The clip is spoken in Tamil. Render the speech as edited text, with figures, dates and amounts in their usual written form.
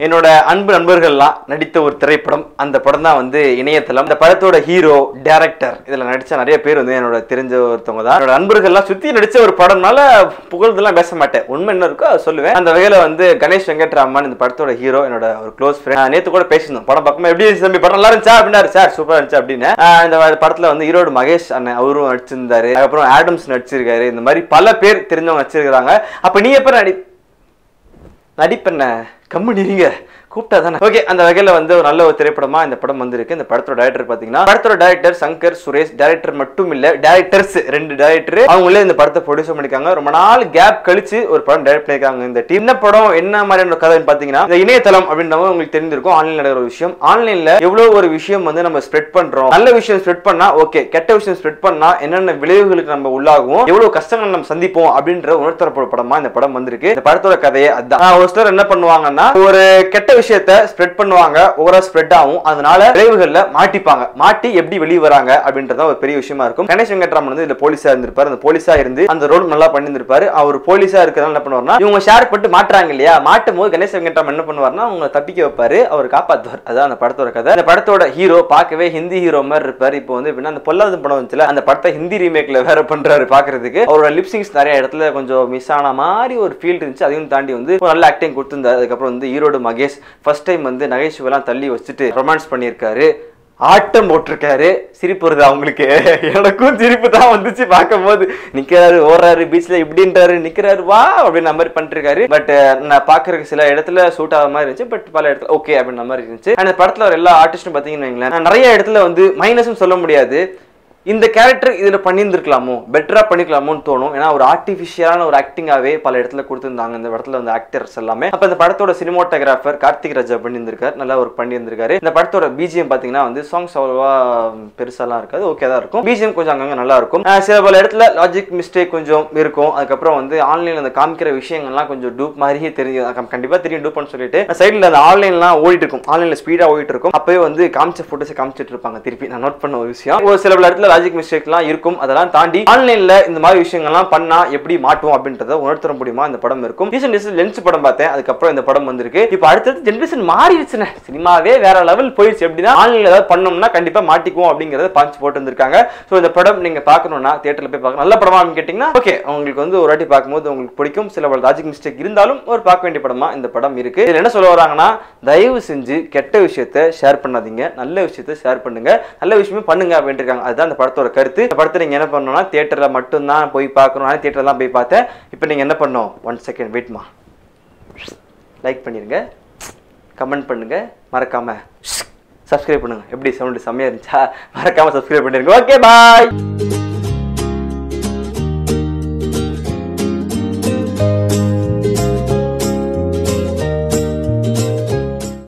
என்னோட அன்பு நண்பர்கள்லாம் நடித்த ஒரு திரைப்படம். அந்த படம் தான் வந்து இணையதளம். அந்த படத்தோட ஹீரோ, டைரக்டர், இதுல நடிச்ச நிறைய பேர் வந்து என்னோட தெரிஞ்ச ஒருத்தவங்க தான். என்னோட நண்பர்கள்லாம் சுத்தி நடிச்ச ஒரு படம்னால புகழ்ந்தெல்லாம் பேச மாட்டேன், உண்மை என்ன இருக்கோ அதை சொல்லுவேன். அந்த வகையில வந்து கணேஷ் வெங்கட்ராமன் இந்த படத்தோட ஹீரோ, என்னோட ஒரு க்ளோஸ் ஃப்ரெண்ட். நேத்து கூட பேசினோம், படம் பார்க்கும்போது எப்படி தம்பி படம் நல்லா இருந்துச்சா அப்படின்னாரு. சார் சூப்பரா இருந்துச்சு அப்படின்னு. இந்த படத்துல வந்து ஈரோடு மகேஷ் அண்ணன் அவரும் நடிச்சிருந்தாரு, அதுக்கப்புறம் ஆடம்ஸ் நடிச்சிருக்காரு. இந்த மாதிரி பல பேர் தெரிஞ்சவங்க நடிச்சிருக்காங்க. அப்ப நீ எப்ப நடிப்பென்ன கம்முனிங்க கூப்பிட்டா தானே. ஓகே, அந்த வகையில வந்து ஒரு நல்ல ஒரு திரைப்படமா இந்த படம் வந்திருக்கு. இந்த படத்தோட டைரக்டர் பாத்தீங்கன்னா, படத்தோட டைரக்டர் சங்கர் சுரேஷ். டைரக்டர் மட்டும் இல்ல, டைரக்டர்ஸ் 2 டைரக்டர் அவங்களே இந்த படத்தை ப்ரொடியூஸ் பண்ணிருக்காங்க. ரொம்ப நாள் கேப் கழிச்சு ஒரு படம் டைரக்ட் பண்ணிருக்காங்க. இந்த டீம் என்ன படம் என்ன மாதிரியான கதைன்னு பாத்தீங்கன்னா, இந்த இணையதளம் அப்படின்றவங்க உங்களுக்கு தெரிஞ்சிருக்கும், ஆன்லைன்ல நடக்கிற ஒரு விஷயம். ஆன்லைன்ல எவ்வளவு ஒரு விஷயம் வந்து நம்ம ஸ்ப்ரெட் பண்றோம். நல்ல விஷயம் ஸ்ப்ரெட் பண்ணா ஓகே, கெட்ட விஷயம் ஸ்ப்ரெட் பண்ணா என்னென்ன விளைவுகளுக்கு நம்ம உள்ளாகும், எவ்வளவு கஷ்டங்கள் நம்ம சந்திப்போம் அப்படின்ற உணர்த்தரப்படும் படமா இந்த படம் வந்திருக்கு. இந்த படத்தோட கதையே அதான். ஒரு சிலர் என்ன பண்ணுவாங்கன்னா, ஒரு கெட்ட விஷயத்தை ஸ்ப்ரெட் பண்ணுவாங்க, ஓவரா ஸ்ப்ரெட் ஆகும், அதனால விளைவுகள்ல மாட்டிப்பாங்க. மாட்டி எப்படி வெளியே வராங்க அப்படின்றத ஒரு பெரிய விஷயமா இருக்கும். கணேஷ் வெங்கட்ராமன் வந்து இந்த போலீஸா இருந்திருப்பாரு. அந்த போலீஸா இருந்து அந்த ரோல் நல்லா பண்ணியிருப்பாரு. அவர் போலீஸா இருக்கிறதால என்ன பண்ணுவார்னா, இவங்க ஷேர் பண்ணிட்டு மாட்டுறாங்க இல்லையா, மாட்டும் போது கணேஷ் வெங்கட்ராமன் என்ன பண்ணுவார்னா, அவங்க தப்பிக்க வைப்பாரு, அவர் காப்பாத்துவார். அதான் அந்த படத்தோட கதை. இந்த படத்தோட ஹீரோ பார்க்கவே ஹிந்தி ஹீரோ மாதிரி இருப்பாரு. இப்போ வந்து எப்படின்னா, அந்த பொல்லாத படம் வந்துச்சுல, அந்த படத்தை ஹிந்தி ரீமேக்ல வேற பண்றாரு. பாக்குறதுக்கு அவரோட லிப்சிங்ஸ் நிறைய இடத்துல கொஞ்சம் மிஸ் ஆன மாதிரி ஒரு ஃபீல் இருந்துச்சு. அதையும் தாண்டி வந்து நல்ல ஆக்டிங் கொடுத்திருந்தாரு. அதுக்கப்புறம் வந்து ஈரோடு மகேஷ் ஃபர்ஸ்ட் டைம் வந்து நகைச்சுவெல்லாம் தள்ளி வச்சுட்டு ரொமான்ஸ் பண்ணியிருக்காரு, ஆட்டம் போட்டிருக்காரு. சிரிப்பு வருது அவங்களுக்கு, எனக்கும் சிரிப்பு தான் வந்துச்சு பார்க்கும் போது. நிக்கிறாரு, ஓடுறாரு, பீச்ல இப்படின்றாரு, நிக்கிறாரு, வா அப்படின்னு மாதிரி பண்ணிருக்காரு. பட் நான் பாக்குறதுக்கு சில இடத்துல சூட் ஆகிற மாதிரி இருந்துச்சு, பட் பல இடத்துல ஓகே அப்படின்ற மாதிரி இருந்துச்சு. அந்த படத்துல வர எல்லா ஆர்டிஸ்டும் பாத்தீங்கன்னா, நிறைய இடத்துல வந்து மைனஸ்ன்னு சொல்ல முடியாது, இந்த கேரக்டர் இதுல பண்ணியிருந்திருக்கலாமோ, பெட்டரா பண்ணிக்கலாமோன்னு தோணும். ஏன்னா ஒரு ஆர்டிபிஷியலான ஒரு ஆக்டிங்காவே பல இடத்துல கொடுத்திருந்தாங்க இந்த படத்துல வந்து ஆக்டர்ஸ் எல்லாமே. அப்ப இந்த படத்தோட சினிமாட்டோகிராஃபர் கார்த்திக் ராஜா பண்ணியிருந்திருக்காரு, நல்லா ஒரு பண்ணியிருந்திருக்காரு. இந்த படத்தோட பிஜிஎம் பாத்தீங்கன்னா வந்து சாங்ஸ் அவ்வளவா பெருசாலாம் இருக்காது, ஓகே தான் இருக்கும். பிஜிஎம் கொஞ்சம் அங்கங்க நல்லா இருக்கும். சில பல இடத்துல லாஜிக் மிஸ்டேக் கொஞ்சம் இருக்கும். அதுக்கப்புறம் வந்து ஆன்லைன்ல அந்த காமிக்கிற விஷயங்கள்லாம் கொஞ்சம் டூப் மாதிரியே தெரியும், கண்டிப்பா தெரியும் டூப்னு சொல்லிட்டு. சைட்ல அந்த ஆன்லைன்லாம் ஓடிட்டு இருக்கும், ஆன்லைன்ல ஸ்பீடா ஓடிட்டு இருக்கும். அப்பவே வந்து காமிச்ச போட்டோஸ் காமிச்சிட்டு இருப்பாங்க. திருப்பி நான் நோட் பண்ண ஒரு விஷயம், ஒரு சில பல இடத்துல லாஜிக் மிஸ்டேக்லாம் இருக்கும். அதெல்லாம் தாண்டி ஆன்லைன்ல இந்த மாதிரி விஷயங்கள்லாம் பண்ணா எப்படி மாட்டுவோம் அப்படின்றத உணர்த்த முடியுமா இந்த படம் இருக்கும். ரீசன்ட் லென்ஸ் படம் பார்த்தேன், அதுக்கப்புறம் இந்த படம் வந்திருக்கு. இப்போ அடுத்தது ஜெனரேஷன் மாறிடுச்சுனே, சினிமாவே வேற லெவல் போயிடுச்சு. எப்படின்னா ஆன்லைன்ல ஏதாவது பண்ணோம்னா கண்டிப்பா மாட்டிக்குவோம் அப்படிங்கறத பாஞ்சு போட்டு வந்திருக்காங்க. ஸோ இந்த படம் நீங்க பார்க்கணும்னா தியேட்டர்ல போய் பார்க்கணும். நல்ல படமா கேட்டீங்கன்னா ஓகே, உங்களுக்கு வந்து ஒரு வாட்டி பார்க்கும்போது உங்களுக்கு பிடிக்கும். சில லாஜிக் மிஸ்டேக் இருந்தாலும் ஒரு பார்க்க வேண்டிய படமா இந்த படம் இருக்கு. இதுல என்ன சொல்ல வராங்கன்னா, தயவு செஞ்சு கெட்ட விஷயத்தை ஷேர் பண்ணாதீங்க, நல்ல விஷயத்தை ஷேர் பண்ணுங்க, நல்ல விஷயமே பண்ணுங்க அப்படின்னு இருக்காங்க. அதுதான் இந்த படத்தோட கருத்து. இந்த படத்தை நீங்க என்ன பண்ணணும்னா, தியேட்டர்ல மட்டும் தான் போய் பார்க்கணும். தியேட்டர்ல தான் போய் பார்த்தேன். இப்போ நீங்க என்ன பண்ணணும், 1 செகண்ட் வெயிட்மா, லைக் பண்ணிருங்க, கமெண்ட் பண்ணுங்க, மறக்காம சப்ஸ்கிரைப் பண்ணுங்க. எப்படி சவுண்ட் செம்மையா இருந்துச்சா, மறக்காம சப்ஸ்கிரைப் பண்ணிருங்க. Okay bye.